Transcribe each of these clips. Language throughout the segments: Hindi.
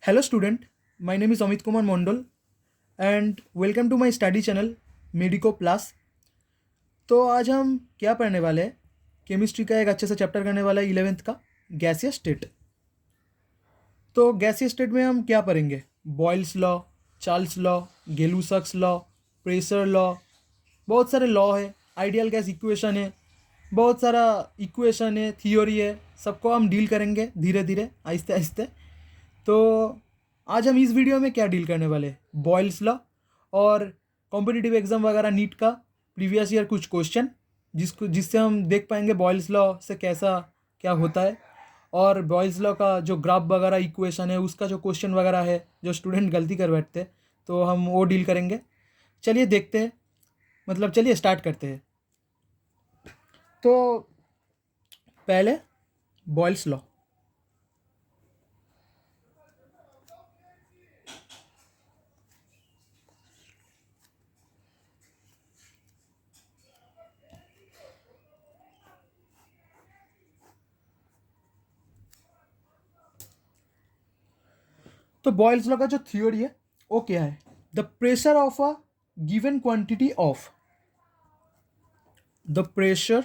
Hello student, my name is Amit Kumar Mondal and welcome to my study channel Medico Plus। तो आज हम क्या पढ़ने वाले हैं? केमिस्ट्री का एक अच्छे से चैप्टर करने वाला है 11th का गैसियस स्टेट। तो गैसियस स्टेट में हम क्या पढ़ेंगे? Boyle's law, Charles law, Gay-Lussac's law, pressure law, बहुत सारे लॉ है, आइडियल गैस इक्वेशन है, बहुत सारा इक्वेशन है, थियोरी है, सबको हम डील करेंगे धीरे धीरे आहिस्ते आहिस्ते। तो आज हम इस वीडियो में क्या डील करने वाले हैं? बॉयल्स लॉ और कॉम्पिटिटिव एग्जाम वगैरह नीट का प्रीवियस ईयर कुछ क्वेश्चन जिससे हम देख पाएंगे बॉयल्स लॉ से कैसा क्या होता है, और बॉयल्स लॉ का जो ग्राफ वगैरह इक्वेशन है उसका जो क्वेश्चन वगैरह है जो स्टूडेंट गलती कर बैठते हैं, तो हम वो डील करेंगे। चलिए देखते हैं, चलिए स्टार्ट करते हैं। तो पहले बॉयल्स लॉ। तो बॉयल्स लॉ का जो थ्योरी है वो क्या है? The pressure of a given quantity of the pressure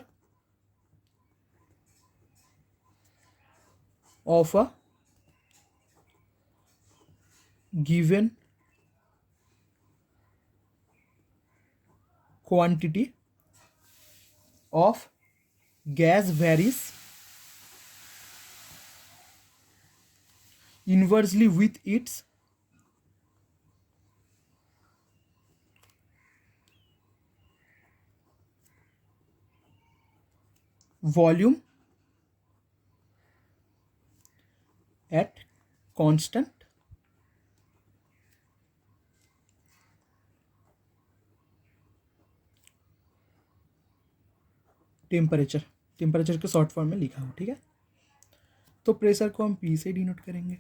of a given quantity of gas varies inversely with its volume at constant temperature के शॉर्ट फॉर्म में लिखा हो, ठीक है। तो प्रेशर को हम पी से डिनोट करेंगे।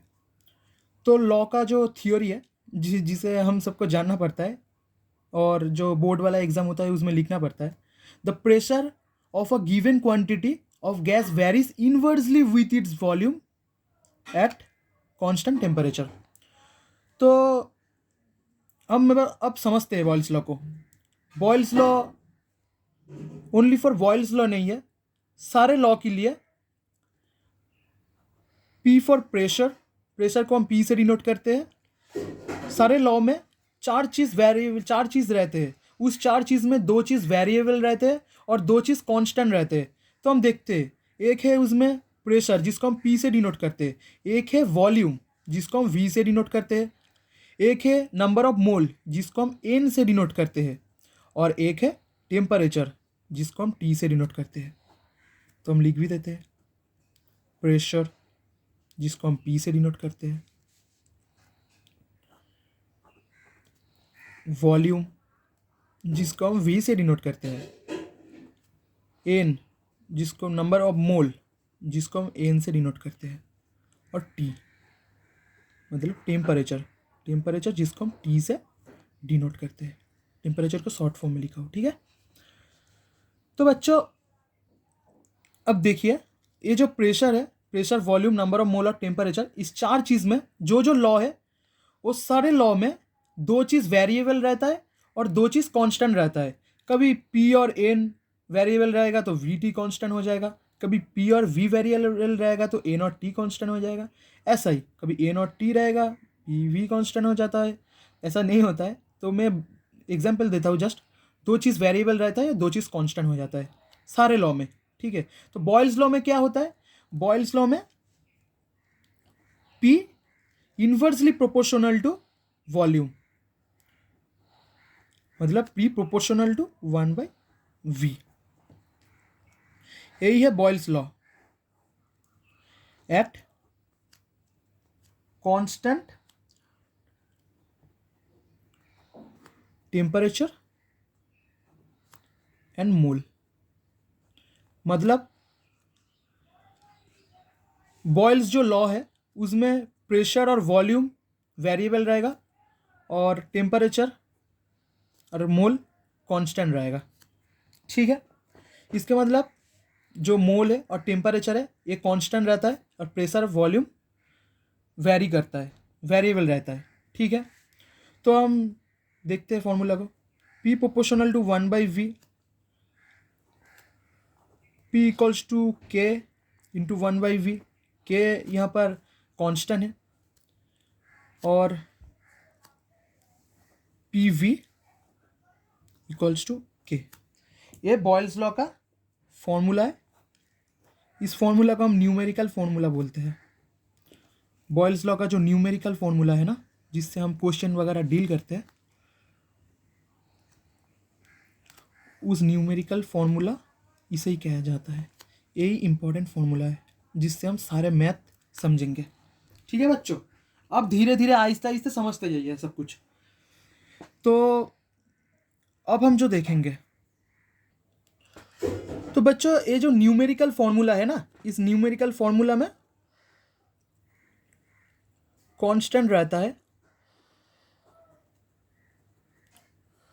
तो लॉ का जो थ्योरी है जिसे हम सबको जानना पड़ता है और जो बोर्ड वाला एग्जाम होता है उसमें लिखना पड़ता है। The pressure of a given quantity of gas varies inversely with its volume at constant temperature. तो हम अब समझते हैं बॉयल्स लॉ को। Boyle's law only for Boyle's law नहीं है, सारे लॉ के लिए। पी फॉर प्रेशर, प्रेशर को हम पी से डिनोट करते हैं। सारे लॉ में चार चीज़ रहते हैं, उस चार चीज़ में दो चीज़ वेरिएबल रहते हैं और दो चीज़ कांस्टेंट रहते हैं। तो हम देखते हैं, एक है उसमें प्रेशर जिसको हम पी से डिनोट करते हैं, एक है वॉल्यूम जिसको हम वी से डिनोट करते हैं, एक है नंबर ऑफ मोल जिसको हम एन से डिनोट करते हैं, और एक है टेम्परेचर जिसको हम टी से डिनोट करते हैं। तो हम लिख भी देते हैं प्रेशर जिसको हम पी से डिनोट करते हैं, वॉल्यूम जिसको हम वी से डिनोट करते हैं, एन जिसको नंबर ऑफ मोल जिसको हम एन से डिनोट करते हैं, और टी टेम्परेचर जिसको हम टी से डिनोट करते हैं। टेम्परेचर को शॉर्ट फॉर्म में लिखा हो, ठीक है। तो बच्चों अब देखिए, ये जो प्रेशर है, प्रेशर, वॉल्यूम, नंबर ऑफ मोल और टेम्परेचर, इस चार चीज़ में जो लॉ है वो सारे लॉ में दो चीज़ वेरिएबल रहता है और दो चीज़ कांस्टेंट रहता है। कभी पी और एन वेरिएबल रहेगा तो वी टी कांस्टेंट हो जाएगा, कभी पी और वी वेरिएबल रहेगा तो एन और टी कांस्टेंट हो जाएगा। ऐसा ही कभी एन और टी रहेगा, पी वी कांस्टेंट हो जाता है। ऐसा नहीं होता है। तो मैं एग्जाम्पल देता हूँ, जस्ट दो चीज़ वेरिएबल रहता है, दो चीज़ कांस्टेंट हो जाता है सारे लॉ में, ठीक है। तो बॉयल्स लॉ में क्या होता है? बॉयल्स लॉ में P inversely proportional to volume, P proportional to 1/V। यही है Boyle's law. At constant temperature and mole, Boyle's जो लॉ है उसमें प्रेशर और वॉल्यूम वेरिएबल रहेगा और टेम्परेचर और मोल कांस्टेंट रहेगा, ठीक है। इसके जो मोल है और टेम्परेचर है ये कांस्टेंट रहता है और प्रेशर वॉल्यूम वेरी करता है, वेरिएबल रहता है, ठीक है। तो हम देखते हैं फॉर्मूला को। P proportional to 1/v, P equals to K into 1/v। K यहाँ पर कांस्टेंट है और PV इक्वल्स टू K। ये बॉयल्स लॉ का फॉर्मूला है। इस फॉर्मूला को हम न्यूमेरिकल फॉर्मूला बोलते हैं। बॉयल्स लॉ का जो न्यूमेरिकल फॉर्मूला है ना, जिससे हम क्वेश्चन वगैरह डील करते हैं, उस न्यूमेरिकल फॉर्मूला इसे ही कहा जाता है। यही इम्पोर्टेंट फॉर्मूला है जिससे हम सारे मैथ समझेंगे, ठीक है बच्चों। अब धीरे धीरे आहिस्ते आहिस्ते समझते जाइए सब कुछ। तो अब हम जो देखेंगे, तो बच्चों ये जो न्यूमेरिकल फॉर्मूला है ना, इस न्यूमेरिकल फॉर्मूला में कांस्टेंट रहता है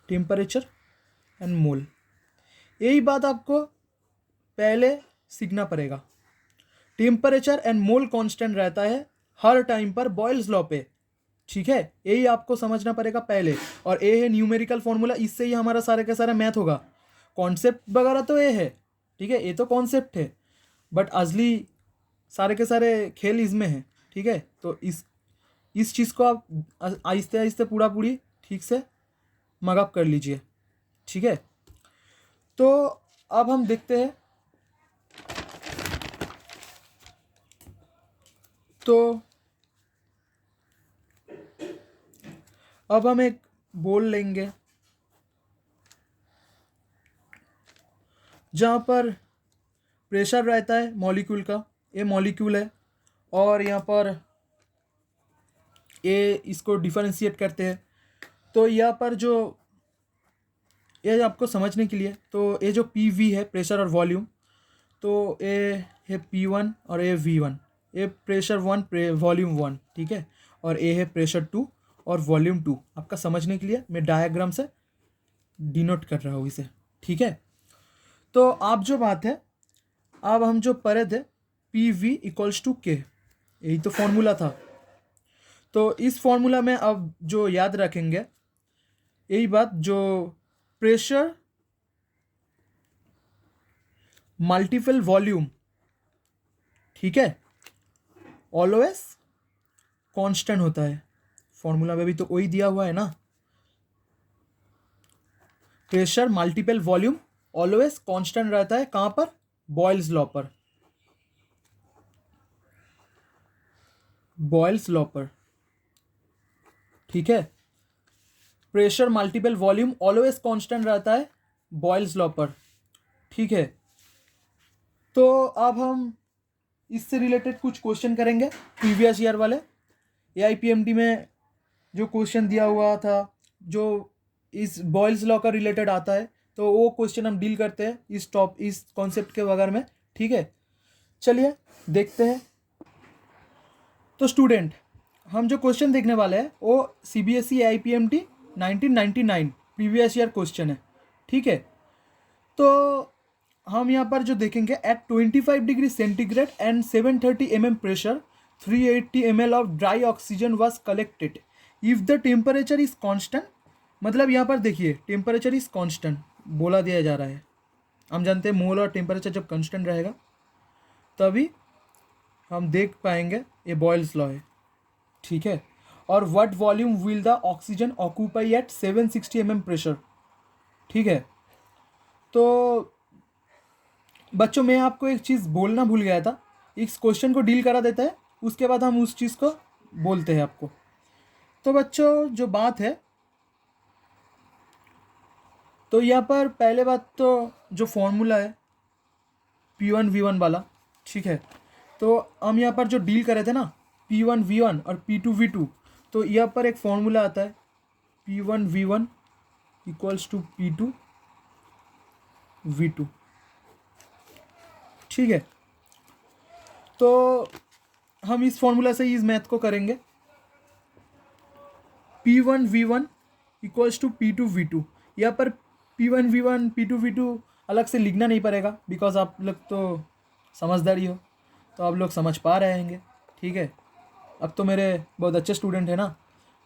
टेम्परेचर एंड मोल। यही बात आपको पहले सीखना पड़ेगा। टेम्परेचर एंड मोल कांस्टेंट रहता है हर टाइम पर बॉयल्स लॉ पे, ठीक है। यही आपको समझना पड़ेगा पहले। और ये है न्यूमेरिकल फॉर्मूला, इससे ही हमारा सारे का सारा मैथ होगा। कॉन्सेप्ट वगैरह तो ये है, ठीक है, ये तो कॉन्सेप्ट है, बट असली सारे के सारे खेल इसमें है, ठीक है। तो इस चीज़ को आप आहिस्ते आहिस्ते पूरा पूरी ठीक से मगअप कर लीजिए, ठीक है। तो अब हम देखते हैं। तो अब हम एक बोल लेंगे जहाँ पर प्रेशर रहता है मॉलिक्यूल का, ये मॉलिक्यूल है, और यहाँ पर ये इसको डिफरेंशिएट करते हैं। तो यहाँ पर जो ये आपको समझने के लिए, तो ये जो PV है प्रेशर और वॉल्यूम, तो ये है P1 और ये V1। ये प्रेशर 1 वॉल्यूम 1, ठीक है, और ये है प्रेशर 2 और वॉल्यूम 2। आपका समझने के लिए मैं डायग्राम से डिनोट कर रहा हूँ इसे, ठीक है। तो आप जो बात है, अब हम जो पढ़े थे PV इक्वल्स टू K, यही तो फॉर्मूला था। तो इस फॉर्मूला में अब जो याद रखेंगे यही बात, जो प्रेशर मल्टीपल वॉल्यूम, ठीक है, ऑलवेज कांस्टेंट होता है। फॉर्मूला में भी तो वही दिया हुआ है ना, pressure multiple volume always constant रहता है। कहाँ पर? बॉयल्स लॉ पर, बॉयल्स लॉ पर, ठीक है। Pressure multiple volume always constant रहता है बॉयल्स लॉ पर, ठीक है। तो अब हम इससे रिलेटेड कुछ क्वेश्चन करेंगे प्रीवियस ईयर वाले। AIPMT में जो क्वेश्चन दिया हुआ था जो इस बॉयल्स लॉ का रिलेटेड आता है, तो वो क्वेश्चन हम डील करते हैं इस कॉन्सेप्ट के बगैर में, ठीक है। चलिए देखते हैं। तो स्टूडेंट, हम जो क्वेश्चन देखने वाले हैं वो CBSE AIPMT 1999 previous year question है, ठीक है। तो हम यहाँ पर जो देखेंगे, at 25 degree centigrade and 730 mm pressure 380 ml of dry oxygen was collected if the temperature is constant. मतलब यहाँ पर देखिए टेम्परेचर इज कांस्टेंट बोला दिया जा रहा है। हम जानते हैं मोल और टेम्परेचर जब कांस्टेंट रहेगा तभी हम देख पाएंगे ये बॉयल्स लॉ है, ठीक है। और what volume will the oxygen occupy at 760 mm pressure, ठीक है। तो बच्चों मैं आपको एक चीज़ बोलना भूल गया था, इस क्वेश्चन को डील करा देता है, उसके बाद हम उस चीज़ को बोलते हैं आपको। तो बच्चों जो बात है, तो यहाँ पर पहले बात तो जो फॉर्मूला है P1 V1 वाला, ठीक है। तो हम यहाँ पर जो डील करे थे ना P1 V1 और P2 V2, तो यहाँ पर एक फॉर्मूला आता है P1 V1 equals to P2 V2, ठीक है। तो हम इस फॉर्मूला से इस मैथ को करेंगे। P1 V1 equals to P2 V2। यहाँ पर P1 V1 P2 V2 अलग से लिखना नहीं पड़ेगा, बिकॉज आप लोग तो समझदारी हो, तो आप लोग समझ पा रहे होंगे, ठीक है। अब तो मेरे बहुत अच्छे स्टूडेंट हैं ना,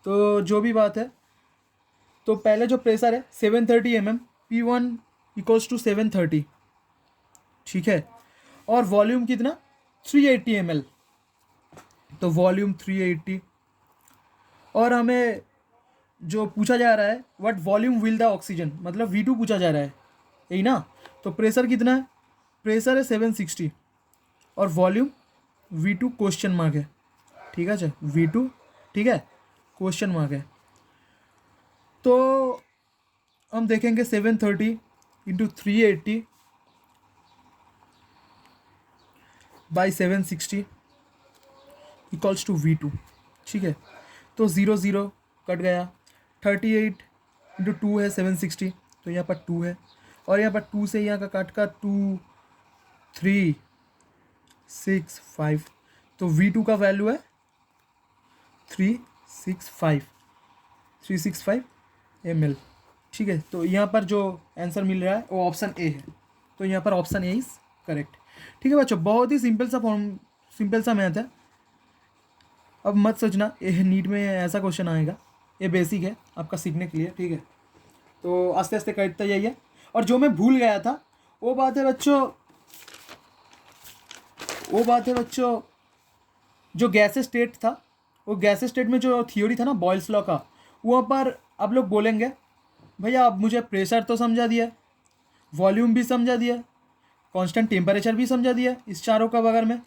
तो जो भी बात है, तो पहले जो प्रेशर है 730 mm, P1 इक्वल्स टू 730, ठीक है। और वॉल्यूम कितना 380 ml, तो वॉल्यूम 380। और हमें जो पूछा जा रहा है what volume will the oxygen, मतलब V2 पूछा जा रहा है, यही ना। तो प्रेशर कितना है, प्रेशर है 760 और वॉल्यूम V2 क्वेश्चन मार्क है, ठीक है। V2 ठीक है, क्वेश्चन मार्क है। तो हम देखेंगे 730 into 380 by 760 equals to V2, ठीक है। तो 0 0 कट गया, 38 इंटू 2 है 760, तो यहाँ पर 2 है, और यहाँ पर 2 से यहाँ का काट का 2 3 6 5, तो V2 का वैल्यू है 365 ml, ठीक है। तो यहाँ पर जो आंसर मिल रहा है वो ऑप्शन ए है, तो यहाँ पर ऑप्शन ए इज करेक्ट, ठीक है बच्चों। बहुत ही सिंपल सा मैथ है। अब मत सोचना ये नीट में ऐसा क्वेश्चन आएगा, ये बेसिक है आपका सीखने के लिए, ठीक है। तो आस्ते आस्ते करते जाइए। और जो मैं भूल गया था वो बात है बच्चों, जो गैस स्टेट था, वो गैस स्टेट में जो थ्योरी था ना बॉयल्स लॉ का, वहाँ पर आप लोग बोलेंगे भैया आप मुझे प्रेशर तो समझा दिया, वॉल्यूम भी समझा दिया, कांस्टेंट टेम्परेचर भी समझा दिया, इस चारों का बगैर में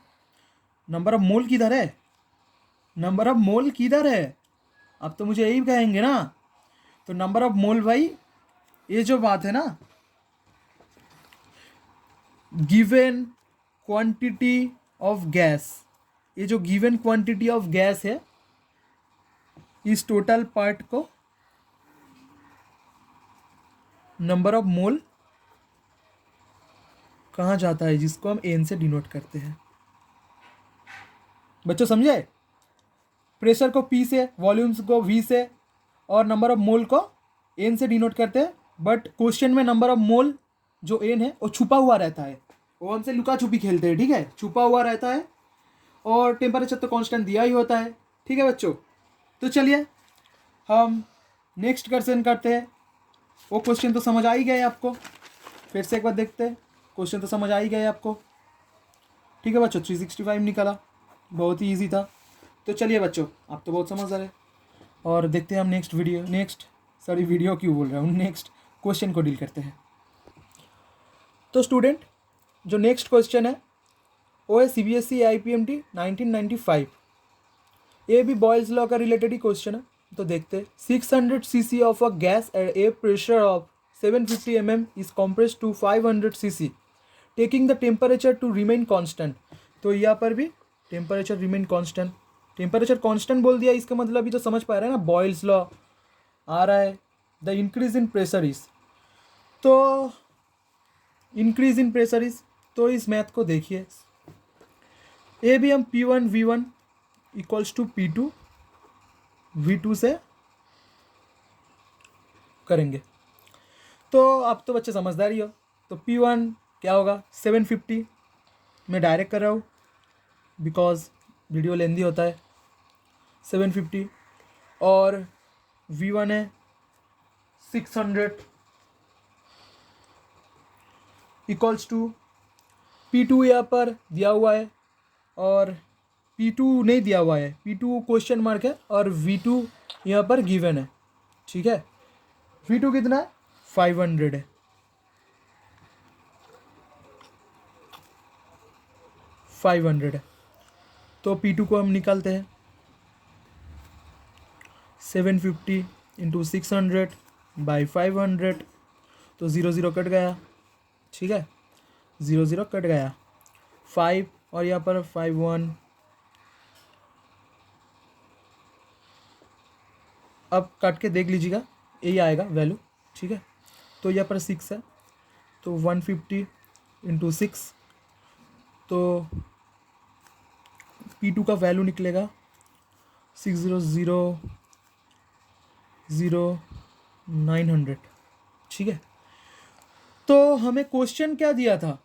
नंबर ऑफ मोल किधर है, नंबर ऑफ मोल किधर है, अब तो मुझे यही कहेंगे ना। तो नंबर ऑफ मोल भाई, ये जो बात है ना, गिवन क्वांटिटी ऑफ गैस, ये जो गिवन क्वांटिटी ऑफ गैस है, इस टोटल पार्ट को नंबर ऑफ मोल कहा जाता है, जिसको हम एन से डिनोट करते हैं। बच्चों समझे, प्रेशर को पी से, वॉल्यूम्स को वी से, और नंबर ऑफ मोल को एन से डिनोट करते हैं। बट क्वेश्चन में नंबर ऑफ मोल जो एन है वो छुपा हुआ रहता है, वो हमसे लुका छुपी खेलते हैं, ठीक है, छुपा हुआ रहता है। और टेम्परेचर तो कांस्टेंट दिया ही होता है, ठीक है बच्चों। तो चलिए हम नेक्स्ट क्वेश्चन करते हैं। वो क्वेश्चन तो समझ आ ही गए आपको, फिर से एक बार देखते हैं, क्वेश्चन तो समझ आ ही गए आपको, ठीक है बच्चों। 365 निकला, बहुत ही ईजी था। तो चलिए बच्चों, आप तो बहुत समझदार है। और देखते हैं हम नेक्स्ट क्वेश्चन को डील करते हैं। तो स्टूडेंट, जो नेक्स्ट क्वेश्चन है वो है CBSE IPMT 1995, ये भी बॉयल्स लॉ का रिलेटेड ही क्वेश्चन है। तो देखते हैं, 600 cc of a gas at a pressure of 750 mm is compressed to 500 cc taking the temperature to remain constant. तो यहाँ पर भी temperature remain constant, temperature constant बोल दिया, इसका मतलब अभी तो समझ पा रहे हैं ना, बॉयल्स लॉ आ रहा है। The increase in pressure is, तो इंक्रीज इन प्रेशर इज, तो इस मैथ को देखिए, ये भी हम P1 V1 equals to P2 V2 से करेंगे। तो आप तो बच्चे समझदार ही हो। तो P1 क्या होगा, 750, मैं डायरेक्ट कर रहा हूँ बिकॉज वीडियो लेंदी होता है, 750। और V1 है 600 इक्वल्स टू P2 यहाँ पर दिया हुआ है और P2 नहीं दिया हुआ है, P2 क्वेश्चन मार्क है, और V2 यहाँ पर गिवन है, ठीक है। V2 कितना है, 500 है, 500 है। तो P2 को हम निकालते हैं, 750 इंटू 600 बाई 500, तो 0 0 कट गया, ठीक है, 0 0 कट गया, 5 और यहाँ पर 5 1, अब काट के देख लीजिएगा, यही आएगा वैल्यू, ठीक है। तो यहाँ पर 6 है, तो 150 इंटू 6, तो P2 का वैल्यू निकलेगा 600,900, ठीक है। तो हमें क्वेश्चन क्या दिया था,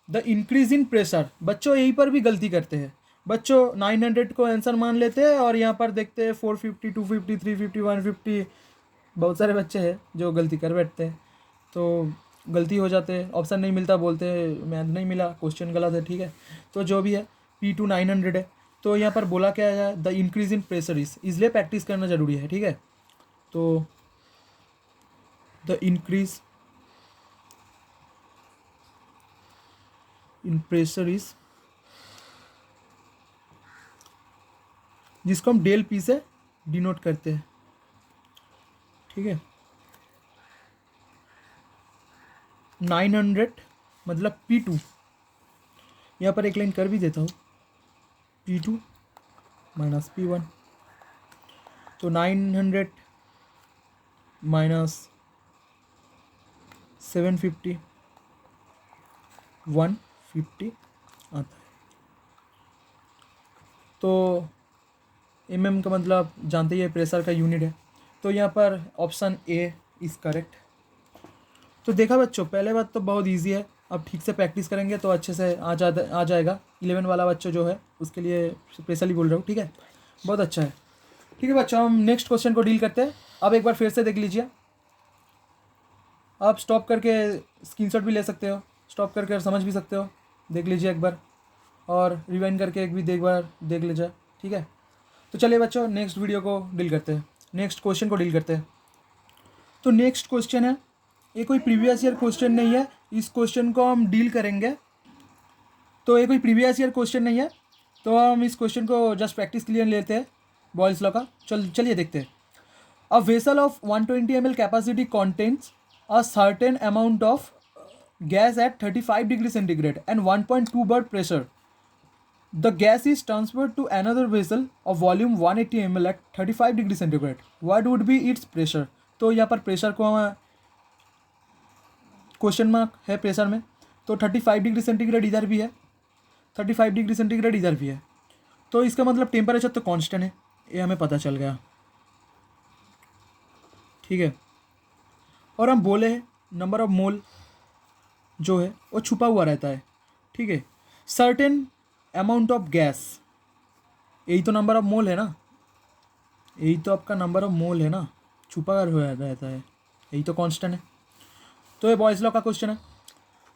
द इंक्रीज इन प्रेशर। बच्चों यहीं पर भी गलती करते हैं, बच्चों 900 को आंसर मान लेते हैं और यहाँ पर देखते हैं 450, 250, 350, 150। बहुत सारे बच्चे हैं जो गलती कर बैठते हैं, तो गलती हो जाते हैं, ऑप्शन नहीं मिलता, बोलते हैं मैथ नहीं मिला, क्वेश्चन गलत है। ठीक है, तो जो भी है P2 900 है। तो यहाँ पर बोला क्या है, the increase in pressure is, इसलिए प्रैक्टिस करना ज़रूरी है। ठीक है, तो the increase in pressure is, जिसको हम डेल पी से डिनोट करते हैं। ठीक है, 900 मतलब P2, यहाँ पर एक लाइन कर भी देता हूँ, P2 माइनस P1, तो 900 माइनस 750 150 आता है। तो mm का मतलब जानते ही है, प्रेशर का यूनिट है। तो यहाँ पर ऑप्शन ए इज़ करेक्ट। तो देखा बच्चों, पहले बात तो बहुत इजी है, अब ठीक से प्रैक्टिस करेंगे तो अच्छे से आ जाएगा। 11 वाला बच्चा जो है उसके लिए स्पेशली बोल रहा हूँ। ठीक है, बहुत अच्छा है। ठीक है बच्चों, हम नेक्स्ट क्वेश्चन को डील करते हैं। अब एक बार फिर से देख लीजिए, आप स्टॉप करके स्क्रीनशॉट भी ले सकते हो, स्टॉप करके समझ भी सकते हो, देख लीजिए एक बार, और रिवाइंड करके एक बार देख लीजिए। ठीक है, तो चलिए बच्चों नेक्स्ट वीडियो को डील करते हैं, नेक्स्ट क्वेश्चन को डील करते हैं। तो नेक्स्ट क्वेश्चन है, ये कोई प्रीवियस ईयर क्वेश्चन नहीं है, इस क्वेश्चन को हम डील करेंगे। तो ये कोई प्रीवियस ईयर क्वेश्चन नहीं है, तो हम इस क्वेश्चन को जस्ट प्रैक्टिस के लिए लेते हैं, बॉयल्स लॉ का। चलिए देखते हैं। A vessel of 120 ml capacity contains a certain amount of gas at 35 degree centigrade and 1.2 bar pressure. The gas is transferred to another vessel of volume 180 ml at 35 degree centigrade. What would be its pressure? तो यहाँ पर प्रेशर को हम क्वेश्चन मार्क है प्रेशर में, तो 35 डिग्री सेंटीग्रेड इधर भी है, 35 डिग्री सेंटीग्रेड इधर भी है, तो इसका मतलब टेम्परेचर तो कांस्टेंट है, ये हमें पता चल गया। ठीक है, और हम बोले हैं नंबर ऑफ मोल जो है वो छुपा हुआ रहता है। ठीक है, सर्टेन अमाउंट ऑफ गैस, यही तो नंबर ऑफ मोल है ना, यही तो आपका नंबर ऑफ मोल है ना, छुपा हुआ रहता है, यही तो कांस्टेंट है। तो ये बॉयज़ लॉ का क्वेश्चन है।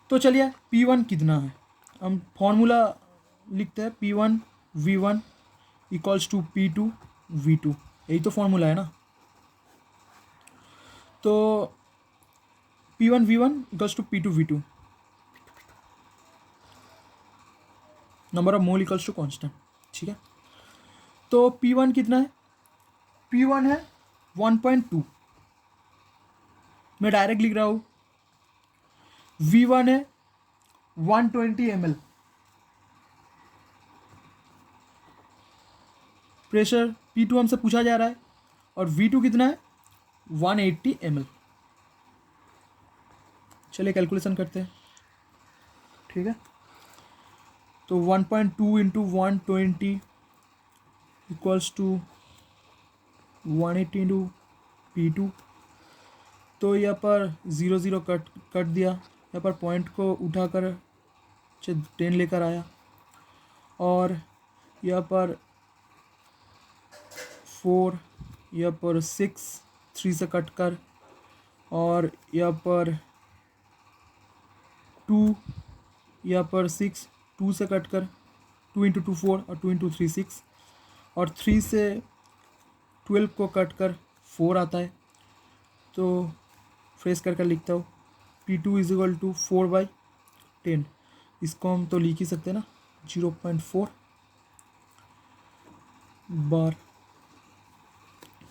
तो चलिए P1 कितना है, हम फॉर्मूला लिखते हैं, P1 V1 equals to P2 V2, यही तो फॉर्मूला है ना। तो P1 V1 equals to P2 V2, number of mole equals to constant. ठीक है, तो P1 कितना है, P1 है 1.2, मैं डायरेक्ट लिख रहा हूँ। V1 है 120 ml, प्रेशर P2 हमसे पूछा जा रहा है, और V2 कितना है 180 ml। चलिए कैलकुलेशन करते हैं। ठीक है, तो 1.2 into 120 equals to 180 into P2, तो यहाँ पर 0 कट दिया, यहाँ पर पॉइंट को उठाकर 10 लेकर आया, और यहाँ पर 4, यहाँ पर 6 3 से कट कर, और यहाँ पर 2, यहाँ पर 6 2 से कट कर, 2 इंटू 2 4 और 2 इंटू 3 6, और 3 से 12 को कट कर 4 आता है। तो फ्रेश कर लिखता हूँ, P2 इज इक्वल टू 4/10, इसको हम तो लिख ही सकते हैं ना, 0.4 बार।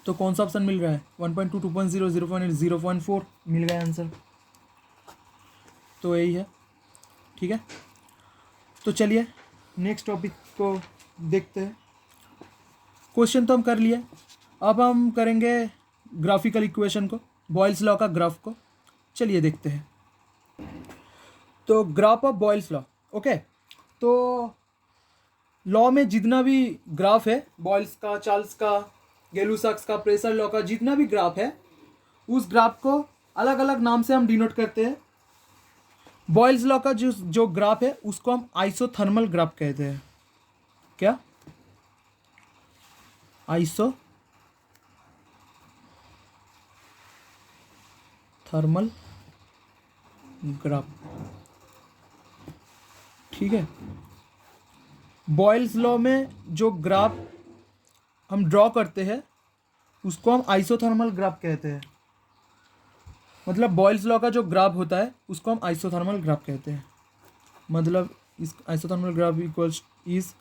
तो कौन सा ऑप्शन मिल रहा है, 1.2 2.0 0.8 0.4 मिल गया आंसर, तो यही है। ठीक है, तो चलिए नेक्स्ट टॉपिक को देखते हैं। क्वेश्चन तो हम कर लिए, अब हम करेंगे ग्राफिकल इक्वेशन को, बॉयल्स लॉ का ग्राफ को। चलिए देखते हैं। तो graph of Boyle's law, okay. तो लॉ में जितना भी ग्राफ है, बॉयल्स का, चार्ल्स का, गैलुसाक्स का, प्रेशर लॉ का, जितना भी ग्राफ है, उस ग्राफ को अलग अलग नाम से हम डिनोट करते हैं। बॉयल्स लॉ का जो ग्राफ है उसको हम आइसोथर्मल ग्राफ कहते हैं। क्या, आइसो थर्मल ग्राफ। ठीक है, बॉयल्स लॉ में जो ग्राफ हम ड्रॉ करते हैं उसको हम आइसोथर्मल ग्राफ कहते हैं। मतलब बॉयल्स लॉ का जो ग्राफ होता है उसको हम आइसोथर्मल ग्राफ कहते हैं। मतलब इस isothermal graph equals is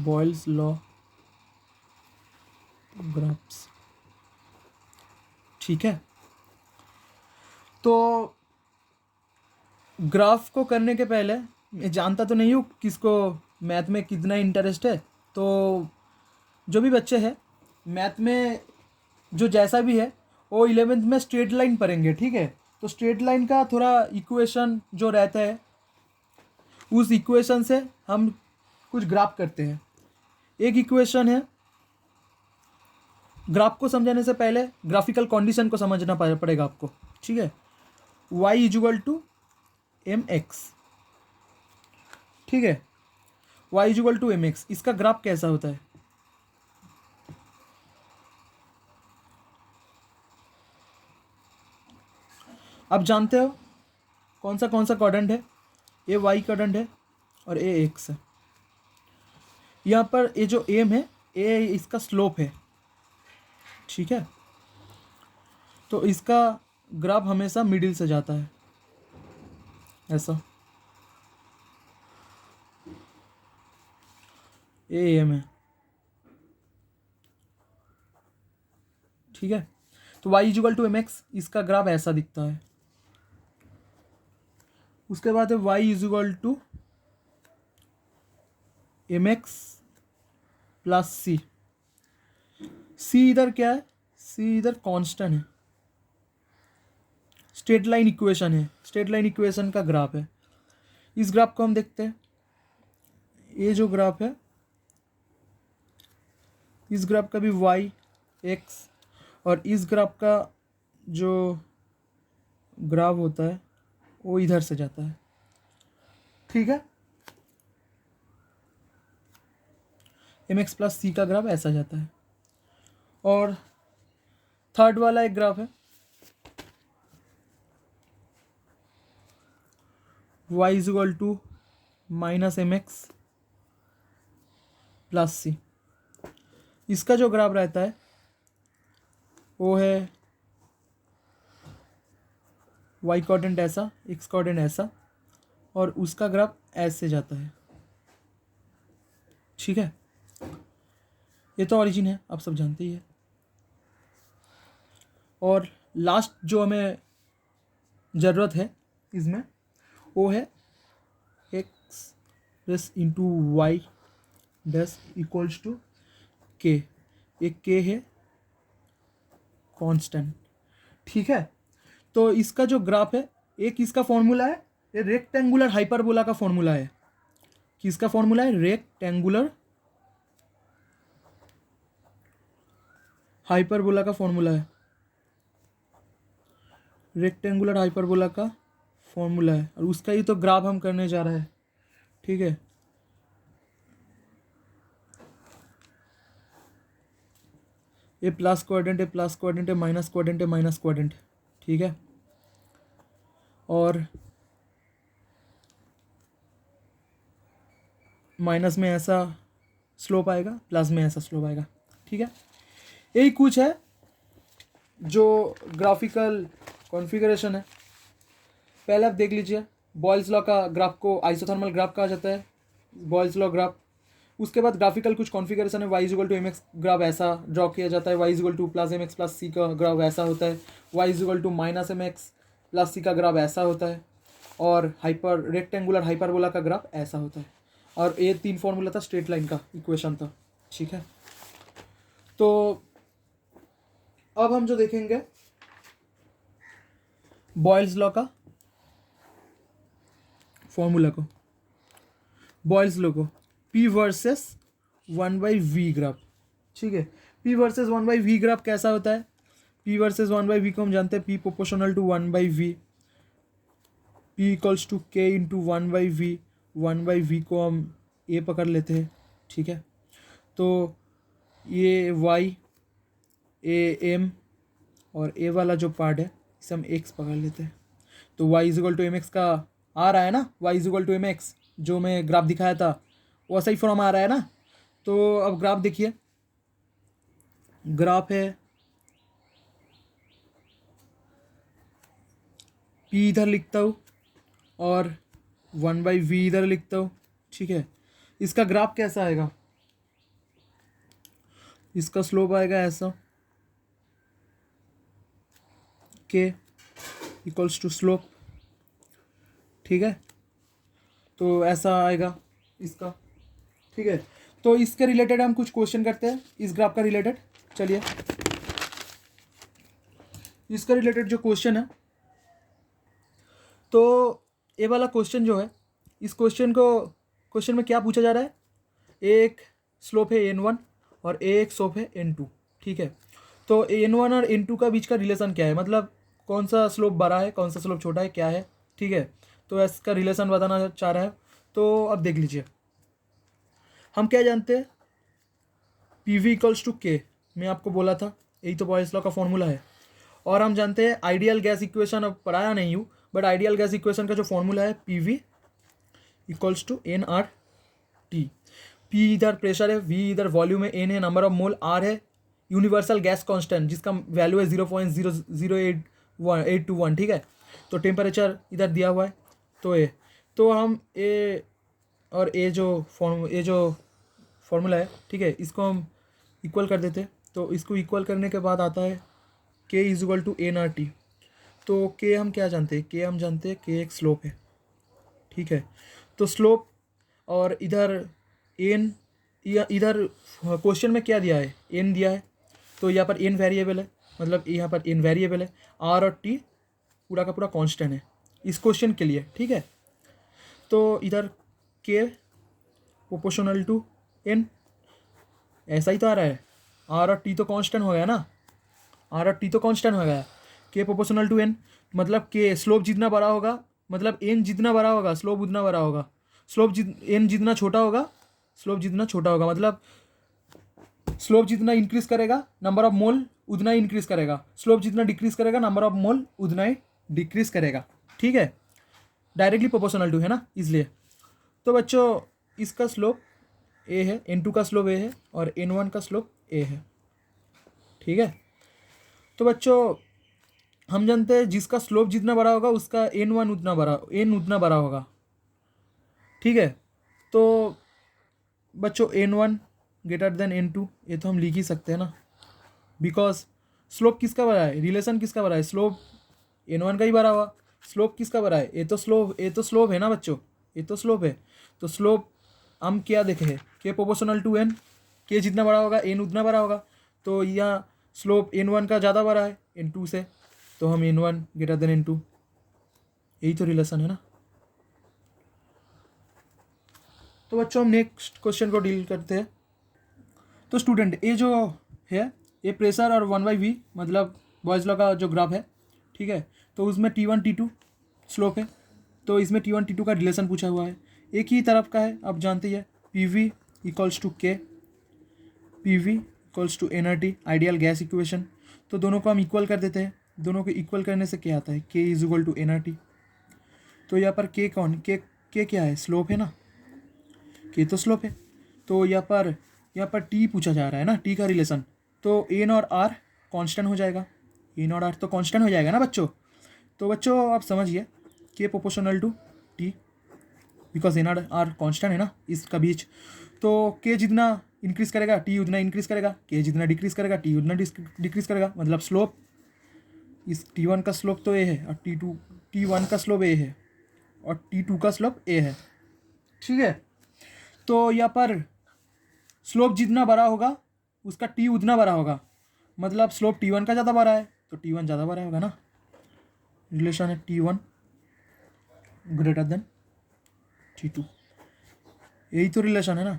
Boyle's law graphs. ठीक है, तो ग्राफ को करने के पहले मैं जानता तो नहीं हूँ किसको मैथ में कितना इंटरेस्ट है, तो जो भी बच्चे हैं मैथ में जो जैसा भी है वो 11th में स्ट्रेट लाइन पढ़ेंगे। ठीक है, तो स्ट्रेट लाइन का थोड़ा इक्वेशन जो रहता है उस इक्वेशन से हम कुछ ग्राफ करते हैं। एक इक्वेशन है, ग्राफ को समझाने से पहले ग्राफिकल कंडीशन को समझना पड़ेगा आपको। ठीक है, y equal to M X. ठीक है, y equal to M X, इसका ग्राफ कैसा होता है? आप जानते हो कौन सा क्वाड्रेंट है? ये y क्वाड्रेंट है और ये x है। यहाँ पर ये जो एम है ये इसका स्लोप है। ठीक है, तो इसका ग्राफ हमेशा मिडिल से जाता है ऐसा। ये एम है। ठीक है, तो y equal to M X, इसका ग्राफ ऐसा दिखता है। उसके बाद है y equal to M X plus C. C इधर क्या है? सी इधर कांस्टेंट है, स्ट्रेट लाइन इक्वेशन है, स्ट्रेट लाइन इक्वेशन का ग्राफ है। इस ग्राफ को हम देखते हैं। ये जो ग्राफ है इस ग्राफ का भी y x और इस ग्राफ का जो ग्राफ होता है वो इधर से जाता है। ठीक है, एम एक्स प्लस सी का ग्राफ ऐसा जाता है। और थर्ड वाला एक ग्राफ है y equal to minus M X plus C. इसका जो ग्राफ रहता है वो है y कोऑर्डिनेट ऐसा, x कोऑर्डिनेट ऐसा, और उसका ग्राफ ऐसे जाता है। ठीक है, ये तो ओरिजिन है, आप सब जानते ही है। और लास्ट जो हमें ज़रूरत है इसमें वो है X plus into Y dash equals to K. एक के है कांस्टेंट। ठीक है, तो इसका जो ग्राफ है, एक इसका फॉर्मूला है, ये रेक्टेंगुलर हाइपरबोला का फॉर्मूला है। किसका फॉर्मूला है? रेक्टेंगुलर हाइपरबोला का फॉर्मूला है। रेक्टेंगुलर हाइपरबोला का फॉर्मूला है और उसका ही तो ग्राफ हम करने जा रहे हैं। ठीक है, ये प्लस क्वाड्रेंट है, प्लस क्वाड्रेंट है, माइनस क्वाड्रेंट है, माइनस क्वाड्रेंट। ठीक है, और माइनस में ऐसा स्लोप आएगा, प्लस में ऐसा स्लोप आएगा। ठीक है, यही कुछ है जो ग्राफिकल कॉन्फ़िगरेशन है। पहले आप देख लीजिए, बॉयल्स लॉ का ग्राफ को आइसोथर्मल ग्राफ कहा जाता है, बॉयल्स लॉ ग्राफ। उसके बाद ग्राफिकल कुछ कॉन्फ़िगरेशन है, y equal to M X graph ऐसा ड्रॉ किया जाता है, y equal to plus M X plus C का ग्राफ ऐसा होता है, y equal to minus M X plus C का ग्राफ ऐसा होता है, और रेक्टेंगुलर हाइपरबोला का ग्राफ ऐसा होता है। और ये 3 फॉर्मूला था, स्ट्रेट लाइन का इक्वेशन था। ठीक है, तो अब हम जो देखेंगे बॉयल्स लॉ का फॉर्मूला को, बॉयल्स लॉ को P वर्सेस 1/v ग्राफ। ठीक है, P वर्सेस 1/v ग्राफ कैसा होता है? P वर्सेस 1/v को हम जानते हैं P proportional to 1/v। P equals to K into 1/v, 1/v को हम a पकड़ लेते हैं, ठीक है। तो ये y, a m और a वाला जो पार्ट है इसे हम x पकड़ लेते हैं। तो y is equal to M X का आ रहा है ना, y is equal to M X जो मैं ग्राफ दिखाया था वो सही फॉर्म आ रहा है ना। तो अब ग्राफ देखिए, ग्राफ है p इधर लिखता हूँ और 1/v इधर लिखता हूँ, ठीक है। इसका ग्राफ कैसा आएगा, इसका स्लोप आएगा ऐसा, k इक्वल्स टू स्लोप, ठीक है। तो ऐसा आएगा इसका, ठीक है। तो इसके रिलेटेड हम कुछ क्वेश्चन करते हैं, इस ग्राफ का रिलेटेड। चलिए, इसका रिलेटेड जो क्वेश्चन है, तो ये वाला क्वेश्चन जो है, इस क्वेश्चन में क्या पूछा जा रहा है, एक स्लोप है n1 और एक स्लोप है n2, ठीक है। तो n1 और n2 का बीच का रिलेशन क्या है, मतलब कौन सा स्लोप बड़ा है कौन सा स्लोप छोटा है, क्या है, ठीक है। तो इसका रिलेशन बताना चाह रहा है। तो अब देख लीजिए, हम क्या जानते हैं, पी वी इक्वल्स टू के, मैं आपको बोला था यही तो बॉयस लॉ का फॉर्मूला है। और हम जानते हैं आइडियल गैस इक्वेशन, अब पढ़ाया नहीं हूँ बट आइडियल गैस इक्वेशन का जो फॉर्मूला है P V equals to N R T. P इधर प्रेशर है, वी इधर वॉल्यूम है, एन है नंबर ऑफ मोल, आर है यूनिवर्सल गैस कांस्टेंट जिसका वैल्यू है 0.0081, ठीक है। तो टेम्परेचर इधर दिया हुआ है, तो हम ए और ए जो फॉर्मूला है, ठीक है, इसको हम इक्वल कर देते हैं। तो इसको इक्वल करने के बाद आता है K is equal to N R T. तो के हम क्या जानते हैं, के हम जानते हैं के एक स्लोप है, ठीक है। तो स्लोप और इधर एन, इधर क्वेश्चन में क्या दिया है, एन दिया है। तो यहाँ पर एन वेरिएबल है, मतलब यहाँ पर एन वेरिएबल है, आर और टी पूरा का पूरा कांस्टेंट है इस क्वेश्चन के लिए, ठीक है। तो इधर के प्रोपोर्शनल टू एन, ऐसा ही तो आ रहा है, आर और टी तो कांस्टेंट हो गया ना, आर और टी तो कांस्टेंट हो गया, के प्रोपोर्शनल टू एन, मतलब के स्लोप जितना बड़ा होगा, मतलब एन जितना बड़ा होगा स्लोप उतना बड़ा होगा, एन जितना छोटा होगा स्लोप जितना छोटा होगा, मतलब स्लोप जितना इंक्रीज करेगा नंबर ऑफ मोल उतना ही इंक्रीज करेगा, स्लोप जितना डिक्रीज करेगा नंबर ऑफ मोल उतना ही डिक्रीज करेगा, ठीक है। डायरेक्टली प्रोपोर्शनल टू है ना, इसलिए। तो बच्चों इसका स्लोप ए है, n2 का स्लोप ए है और n1 का स्लोप ए है, ठीक है। तो बच्चों हम जानते हैं जिसका स्लोप जितना बड़ा होगा उसका n उतना बड़ा होगा, ठीक है। तो बच्चों n1 ग्रेटर देन n2, ये तो हम लिख ही सकते हैं ना, बिकॉज स्लोप किसका बड़ा है, रिलेशन किसका बड़ा है, स्लोप n1 का ही बड़ा हुआ, स्लोप किसका बड़ा है, ये तो स्लोप है ना बच्चों, ये तो स्लोप है। तो स्लोप हम क्या देखे हैं, के प्रोपोर्शनल टू एन, के जितना बड़ा होगा एन उतना बड़ा होगा। तो यहाँ स्लोप n1 का ज़्यादा बड़ा है n2 से, तो हम n1 ग्रेटर देन n2, यही तो रिलेशन है ना। तो बच्चों हम नेक्स्ट क्वेश्चन को डील करते हैं। तो स्टूडेंट ये जो है ये प्रेशर और 1/v मतलब बॉयज़ लॉ का जो ग्राफ है, ठीक है। तो उसमें T1 T2 स्लोप है, तो इसमें T1 T2 का रिलेशन पूछा हुआ है, एक ही तरफ का है, आप जानते ही है, P V equals to K, P V equals to N R T, ideal gas equation. तो दोनों को हम इक्वल कर देते हैं, दोनों को इक्वल करने से क्या आता है, K is equal to N R T. तो यहाँ पर के के क्या है, स्लोप है ना, के तो स्लोप है। तो यहाँ पर टी पूछा जा रहा है ना, टी का रिलेशन, तो एन और आर कांस्टेंट हो जाएगा, एन और आर तो कांस्टेंट हो जाएगा ना बच्चों। तो बच्चों आप समझिए K proportional to T, because N R constant है ना इसका बीच। तो के जितना इंक्रीज करेगा टी उतना इंक्रीज करेगा, के जितना डिक्रीज करेगा टी उतना डिक्रीज करेगा, मतलब स्लोप इस T1 का स्लोप तो ए है और T1 का स्लोप ए है और T2 का स्लोप ए है, ठीक है। तो यहाँ पर स्लोप जितना बड़ा होगा उसका टी उतना बड़ा होगा, मतलब स्लोप T1 का ज़्यादा बड़ा है तो T1 ज़्यादा बड़ा होगा ना, रिलेशन है T1 ग्रेटर देन T2, यही तो रिलेशन है ना।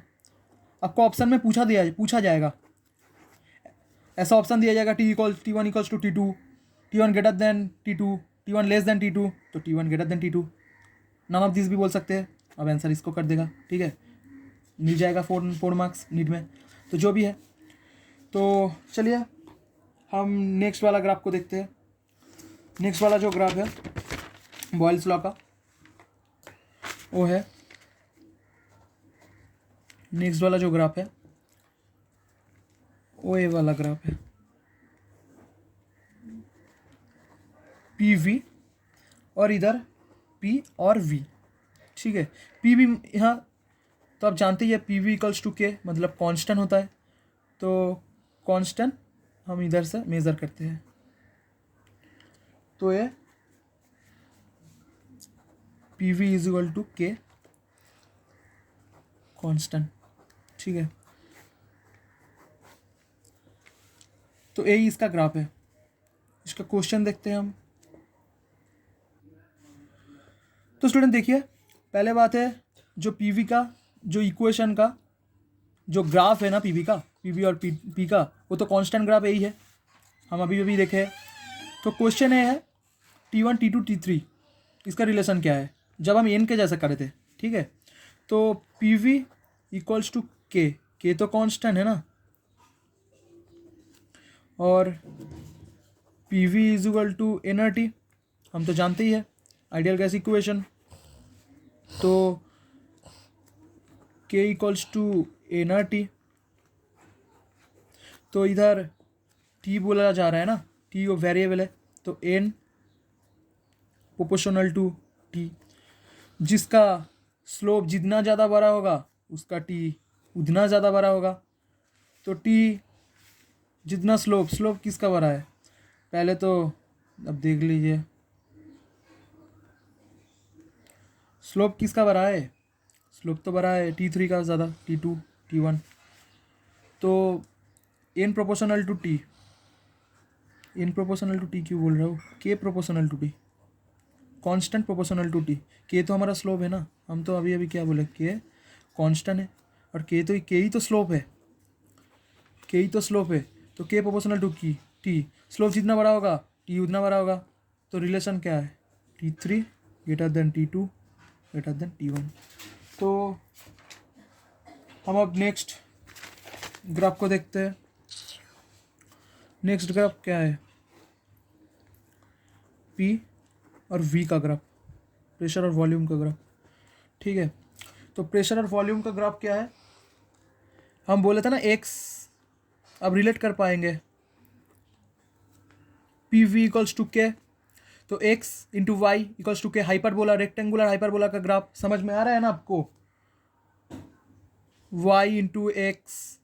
आपको ऑप्शन में पूछा जाएगा, ऐसा ऑप्शन दिया जाएगा T1 equals to T2, T1 greater than T2, T1 less than T2, तो T1 greater than T2, none of this भी बोल सकते हैं। अब आंसर इसको कर देगा, ठीक है, मिल जाएगा 4 मार्क्स नीट में। तो जो भी है, तो चलिए हम नेक्स्ट वाला ग्राफ को देखते हैं। नेक्स्ट वाला जो ग्राफ है बॉयल्स लॉ का, वो है, नेक्स्ट वाला जो ग्राफ है वो ये वाला ग्राफ है, पी वी और इधर पी और वी, ठीक है। पी वी यहाँ तो आप जानते ही है, पी वी इक्वल्स टू के, मतलब कांस्टेंट होता है। तो कांस्टेंट हम इधर से मेज़र करते हैं, तो ये P V is equal to K constant, ठीक है। तो यही इसका ग्राफ है। इसका क्वेश्चन देखते हैं हम। तो स्टूडेंट देखिए, पहले बात है, जो पीवी का जो इक्वेशन का जो ग्राफ है ना, पीवी का, पीवी और पी का, वो तो कांस्टेंट ग्राफ यही है, हम अभी अभी देखे। तो क्वेश्चन ये है T1 T2 T3 इसका रिलेशन क्या है, जब हम एन के जैसा करे थे, ठीक है। तो P V equals to K तो कांस्टेंट है ना, और P V is equal to NRT, हम तो जानते ही है, आइडियल गैस इक्वेशन। तो के इक्वल्स टू एनआरटी, तो इधर टी बोला जा रहा है ना, टी वो वेरिएबल है, तो एन प्रोपोर्शनल टू टी, जिसका स्लोप जितना ज़्यादा बड़ा होगा उसका टी उतना ज़्यादा बड़ा होगा। तो टी जितना स्लोप किसका बड़ा है, पहले तो अब देख लीजिए, स्लोप किसका बड़ा है, स्लोप तो बड़ा है T3 का ज़्यादा, T2 T1। तो N proportional to T, N proportional to T क्यों बोल रहा हूँ, K proportional to T, constant proportional to T. K तो हमारा स्लोप है ना, हम तो अभी अभी क्या बोले, के कांस्टेंट है और के ही तो स्लोप है, के ही तो स्लोप है। तो के प्रोपोर्शनल टू की टी, स्लोप जितना बड़ा होगा टी उतना बड़ा होगा। तो रिलेशन क्या है, T3 greater than T2 greater than T1। तो हम अब नेक्स्ट ग्राफ को देखते हैं। नेक्स्ट ग्राफ क्या है, P और V का ग्राफ, प्रेशर और वॉल्यूम का ग्राफ, ठीक है। तो प्रेशर और वॉल्यूम का ग्राफ क्या है, हम बोले थे ना x, अब रिलेट कर पाएंगे, P V equals to K, तो x into Y equals to K, hyperbola, rectangular hyperbola का ग्राफ समझ में आ रहा है ना आपको, y into X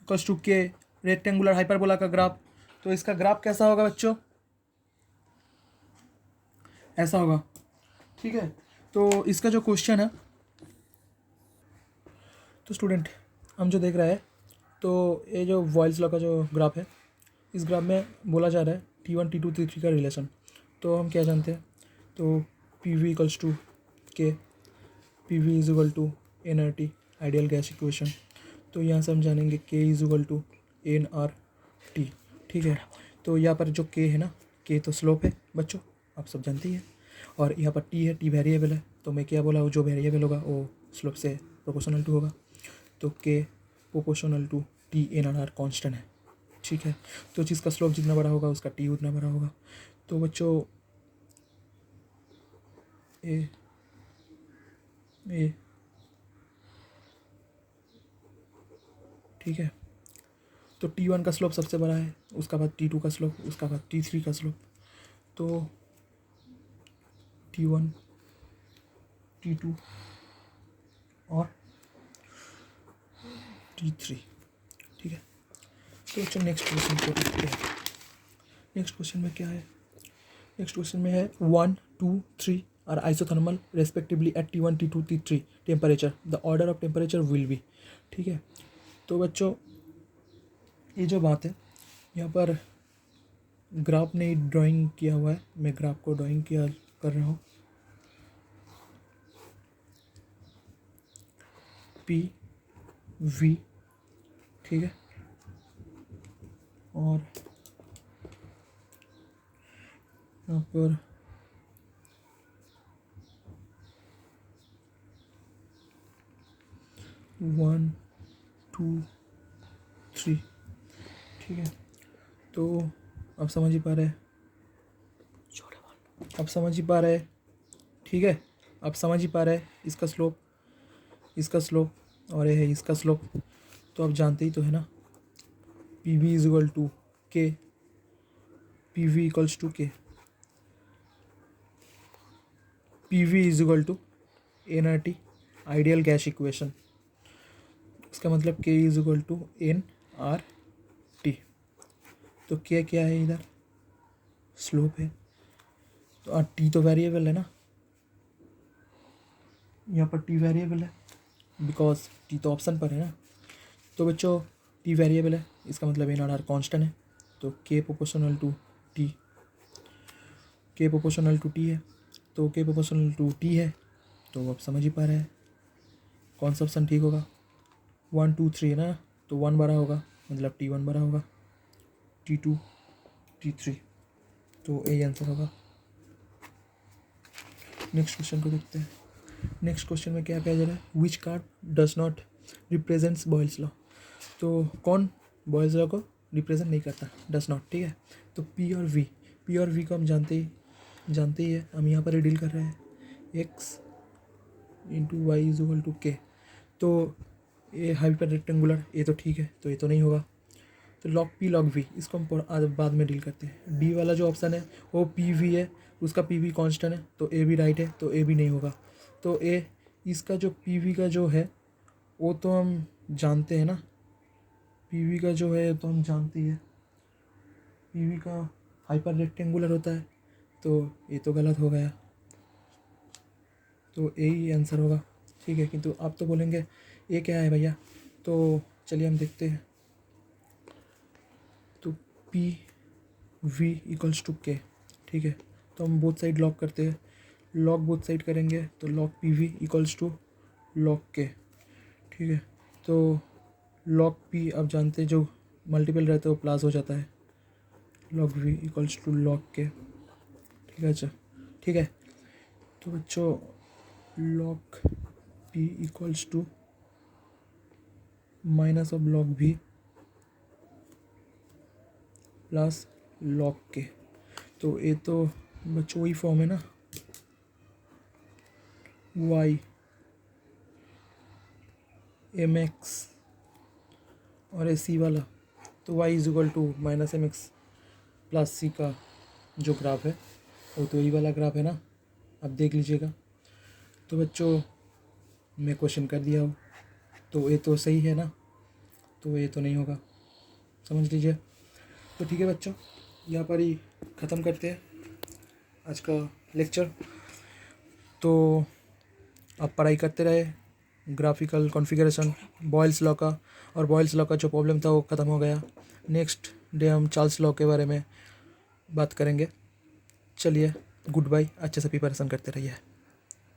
equals to K, rectangular hyperbola का ग्राफ। तो इसका ग्राफ कैसा होगा बच्चों, ऐसा होगा, ठीक है। तो इसका जो क्वेश्चन है, तो स्टूडेंट हम जो देख रहे हैं, तो ये जो बॉयल्स लॉ का जो ग्राफ है, इस ग्राफ में बोला जा रहा है T1 T2 T3 का रिलेशन। तो हम क्या जानते हैं, तो P V equals to K, P V is equal to N R T, ideal gas equation. तो यहाँ से हम जानेंगे K is equal to N R T, ठीक है। तो यहाँ पर जो के है ना, के तो स्लोप है बच्चों, आप सब जानते ही हैं, और यहाँ पर टी है, टी वेरिएबल है। तो मैं क्या बोला, वो जो वेरिएबल होगा वो स्लोप से प्रोपोर्शनल टू होगा। तो K proportional to T N R constant है, ठीक है। तो जिसका स्लोप जितना बड़ा होगा उसका टी उतना बड़ा होगा। तो बच्चों ए ठीक है, तो T1 का स्लोप सबसे बड़ा है, उसका बाद T2 का स्लोप, उसका बाद T3 का स्लोप। तो T1 T2 और T3, ठीक है। तो चलो नेक्स्ट क्वेश्चन को देखते हैं। नेक्स्ट क्वेश्चन में क्या है, नेक्स्ट क्वेश्चन में है 1 2 3 are isothermal respectively at T1 T2 T3 temperature, the order of temperature will be, ठीक है। तो बच्चों ये जो बात है, यहाँ पर ग्राफ ने ड्राइंग किया हुआ है, मैं ग्राफ को ड्राइंग किया कर रहा हूँ, पी वी, ठीक है, और यहाँ पर 1 2 3, ठीक है। तो अब समझ ही पा रहे हैं, अब समझ ही पा रहे हैं, ठीक है। अब समझ ही पा रहे हैं इसका स्लोप और ये है इसका स्लोप। तो आप जानते ही तो है ना, P V is equal to K, P V equals to K, P V is equal to N R T, ideal gas equation. इसका मतलब K is equal to N R T. तो के क्या है इधर, स्लोप है। तो टी तो वेरिएबल है ना, यहाँ पर टी वेरिएबल है बिकॉज टी तो ऑप्शन पर है ना। तो बच्चों टी वेरिएबल है, इसका मतलब एन आर कॉन्स्टेंट है। तो के प्रोपोर्शनल टू टी, के प्रोपोर्शनल टू टी है। तो के प्रोपोर्शनल टू टी है, तो आप समझ ही पा रहे हैं कौन सा ऑप्शन ठीक होगा। 1 2 3 है ना, तो 1 बड़ा होगा, मतलब T1 बड़ा होगा, T2 T3, तो यही आंसर होगा। नेक्स्ट क्वेश्चन को देखते हैं। नेक्स्ट क्वेश्चन में क्या कहा जा रहा है, which card does not represents Boyle's law. तो कौन बॉयल्स लॉ को रिप्रेजेंट नहीं करता, डज नॉट, ठीक है। तो पी और वी को हम जानते ही है, हम यहाँ पर ही डील कर रहे हैं, X into Y is equal to K. तो ये हाइपर रेक्टेंगुलर, ये तो ठीक है, तो ये तो नहीं होगा। तो लॉग पी लॉग वी, इसको हम बाद में डील करते हैं। डी वाला जो ऑप्शन है वो पी वी है, उसका पी वी कॉन्स्टेंट है, तो ए भी राइट है, तो ए भी नहीं होगा। तो ए, इसका जो पी वी का जो है वो तो हम जानते हैं ना, पी वी का जो है तो हम जानते ही है, पी वी का हाइपर रेक्टेंगुलर होता है, तो ये तो गलत हो गया, तो ए ही आंसर होगा, ठीक है। किंतु आप तो बोलेंगे ये क्या है भैया, तो चलिए हम देखते हैं। तो पी वी इक्वल्स टू के, ठीक है। तो हम बोथ साइड लॉक करते हैं, लॉक बोथ साइड करेंगे तो log P V equals to log K, ठीक है। तो लॉक पी आप जानते हैं जो मल्टीपल रहता है वो प्लस हो जाता है, log V equals to log K, ठीक है। अच्छा, ठीक है। तो बच्चों log P equals to minus of log V plus log K. तो ये तो बच्चों वही फॉर्म है ना, वाई एम एक्स और ए सी वाला। तो Y is equal to minus M X plus C का जो ग्राफ है वो तो यही वाला ग्राफ है ना, आप देख लीजिएगा। तो बच्चों मैं क्वेश्चन कर दिया हूँ, तो ये तो सही है ना, तो ये तो नहीं होगा, समझ लीजिए। तो ठीक है बच्चों, यहाँ पर ही ख़त्म करते हैं आज का लेक्चर। तो आप पढ़ाई करते रहे, ग्राफिकल कॉन्फ़िगरेशन बॉयल्स लॉ का, और बॉयल्स लॉ का जो प्रॉब्लम था वो ख़त्म हो गया। नेक्स्ट डे हम चार्ल्स लॉ के बारे में बात करेंगे। चलिए गुड बाय, अच्छे से प्रिपरेशन करते रहिए।